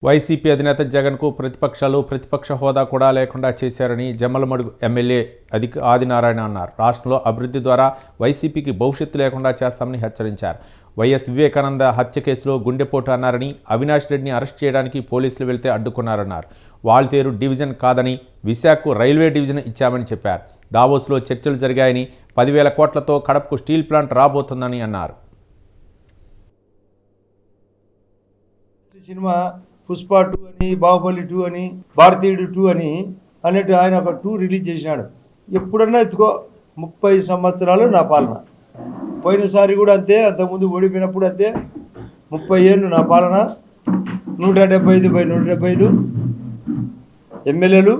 YCP అధినేత జగన్కు ప్రతిపక్ష హోదా కూడా లేకుండా చేశారని జమ్మలమడుగు ఎమ్మెల్యే ఆదినారాయణ అన్నారు. రాష్ట్రంలో అభివృద్ధి ద్వారా వైసీపీకి భవిష్యత్తు లేకుండా చేస్తామని హెచ్చరించారు. వైఎస్ వివేకానంద హత్య కేసులో గుండెపోటు అన్నారని, అవినాష్ రెడ్డిని అరెస్ట్ చేయడానికి పోలీసులు వెళ్తే అడ్డుకున్నారన్నారు. వాల్తేరు డివిజన్ కాదని విశాఖకు రైల్వే డివిజన్ ఇచ్చామని చెప్పారు. దావోస్లో చర్చలు జరిగాయని, 10,000 కోట్లతో కడపకు స్టీల్ ప్లాంట్ రాబోతుందని అన్నారు. పుష్ప 2 అని, బాహుబలి 2 అని, భారతీయుడు 2 అని అన్నట్టు ఆయన ఒక 2 రిలీజ్ చేసినాడు. ఎప్పుడన్నా ఎత్తుకో 30 సంవత్సరాలు నా పాలన. పోయినసారి కూడా అంతే, అంతకుముందు ఓడిపోయినప్పుడు అంతే. 30 ఏళ్ళు నా పాలన. 175/175 ఎమ్మెల్యేలు,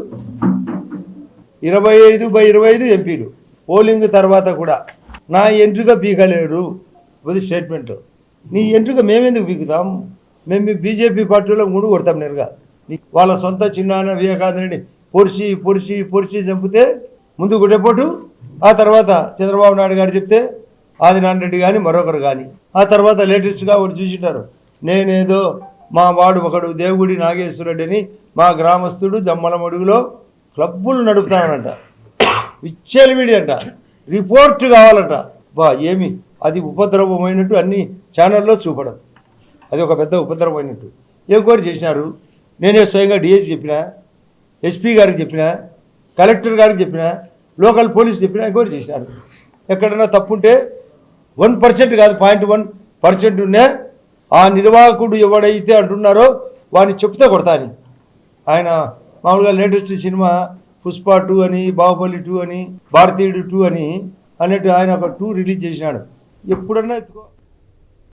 25/25 ఎంపీలు. పోలింగ్ తర్వాత కూడా నా ఎంట్రుక పీకలేరు. అది స్టేట్మెంట్. నీ ఎంట్రుక మేమెందుకు పీకుతాం? మేము బీజేపీ పార్టీలో ముందు కొడతాం నేరుగా. వాళ్ళ సొంత చిన్నాన్న వివేకానందని పొడిచి చంపితే ముందు గుడ్డెపోటు, ఆ తర్వాత చంద్రబాబు నాయుడు గారు చెప్తే ఆదినారాయణ రెడ్డి కానీ మరొకరు కానీ, ఆ తర్వాత లేటెస్ట్గా ఒకటి చూసింటారు. నేనేదో మా వాడు ఒకడు దేవుడి నాగేశ్వరరెడ్డి అని మా గ్రామస్తుడు జమ్మలమడుగులో క్లబ్బులు నడుపుతానంట. విచ్చేలివిడి అంట. రిపోర్ట్ కావాలంట. ఏమి అది ఉపద్రవమైనట్టు అన్ని ఛానల్లో చూపడం. అది ఒక పెద్ద ఉపద్రవమైనట్టు ఎంక్వైరీ చేసినారు. నేనే స్వయంగా డిఎస్పీ చెప్పిన, ఎస్పీ గారికి చెప్పిన, కలెక్టర్ గారికి చెప్పిన, లోకల్ పోలీసు చెప్పిన, ఎంక్వైరీ చేసినారు. ఎక్కడైనా తప్పుంటే 1% కాదు 0.1% ఉన్నా ఆ నిర్వాహకుడు ఎవడైతే అంటున్నారో వాడిని చెప్తే కొడతాని. ఆయన మామూలుగా లేటెస్ట్ సినిమా పుష్ప 2 అని, బాహుబలి 2 అని, భారతీయుడు 2 అని అన్నట్టు ఆయన ఒక 2 రిలీజ్ చేసినాడు. ఎప్పుడన్నా ఎత్తుకో.